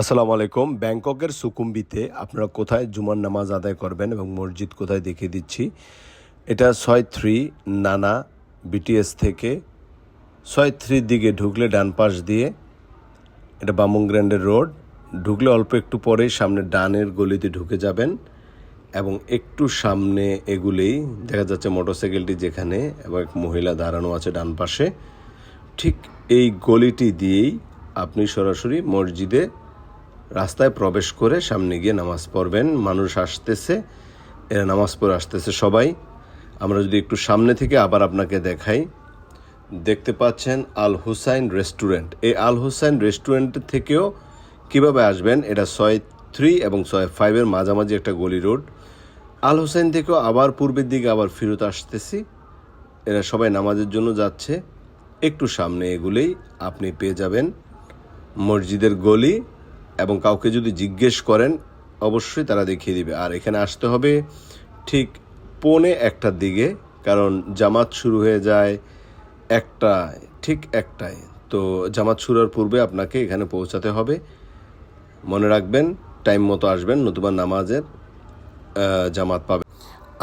আসসালামু আলাইকুম। ব্যাংককের সুকুম্বিতে আপনারা কোথায় জুমার নামাজ আদায় করবেন এবং মসজিদ কোথায় দেখিয়ে দিচ্ছি। এটা ৬-৩ নানা বিটিএস থেকে ৬-৩ দিকে ঢুকলে ডান পাশ দিয়ে এটা বামুংগ্র্যান্ডের রোড, ঢুকলে অল্প একটু পরেই সামনে ডানের গলিতে ঢুকে যাবেন এবং একটু সামনে এগুলেই দেখা যাচ্ছে মোটরসাইকেলটি যেখানে এবং এক মহিলা দাঁড়ানো আছে ডান পাশে। ঠিক এই গলিটি দিয়েই আপনি সরাসরি মসজিদে রাস্তায় প্রবেশ করে সামনে গিয়ে নামাজ পড়বেন। মানুষ আসতেছে, এরা নামাজ পড়ে আসতেছে সবাই। আমরা যদি একটু সামনে থেকে আবার আপনাকে দেখাই, দেখতে পাচ্ছেন আল হুসাইন রেস্টুরেন্ট। এই আল হুসাইন রেস্টুরেন্ট থেকেও কিভাবে আসবেন, এটা ৬-৩ এবং ৬-৫-এর মাঝামাঝি একটা গলি রোড। আল হুসাইন থেকেও আবার পূর্বের দিকে আবার ফেরত আসতেছি, এরা সবাই নামাজের জন্য যাচ্ছে। একটু সামনে এগুলেই আপনি পেয়ে যাবেন মসজিদের গলি, এবং কাউকে যদি জিজ্ঞেস করেন অবশ্যই তারা দেখিয়ে দিবে। আর এখানে আসতে হবে ঠিক ১:৪০-১টার দিকে, কারণ জামাত শুরু হয়ে যায় ঠিক একটায়। তো জামাত শুরুর পূর্বে আপনাকে এখানে পৌঁছাতে হবে। মনে রাখবেন, টাইম মতো আসবেন, নতুবা নামাজের জামাত পাবেন।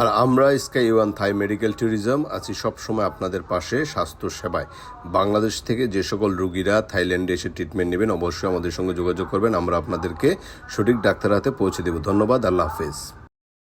আর আমরা স্কাই ওয়ান থাই মেডিকেল ট্যুরিজম আছি সবসময় আপনাদের পাশে স্বাস্থ্য সেবায়। বাংলাদেশ থেকে যে সকল রোগীরা থাইল্যান্ডে এসে ট্রিটমেন্ট নেবেন অবশ্যই আমাদের সঙ্গে যোগাযোগ করবেন, আমরা আপনাদেরকে সঠিক ডাক্তার হাতে পৌঁছে দেব। ধন্যবাদ, আল্লাহ হাফেজ।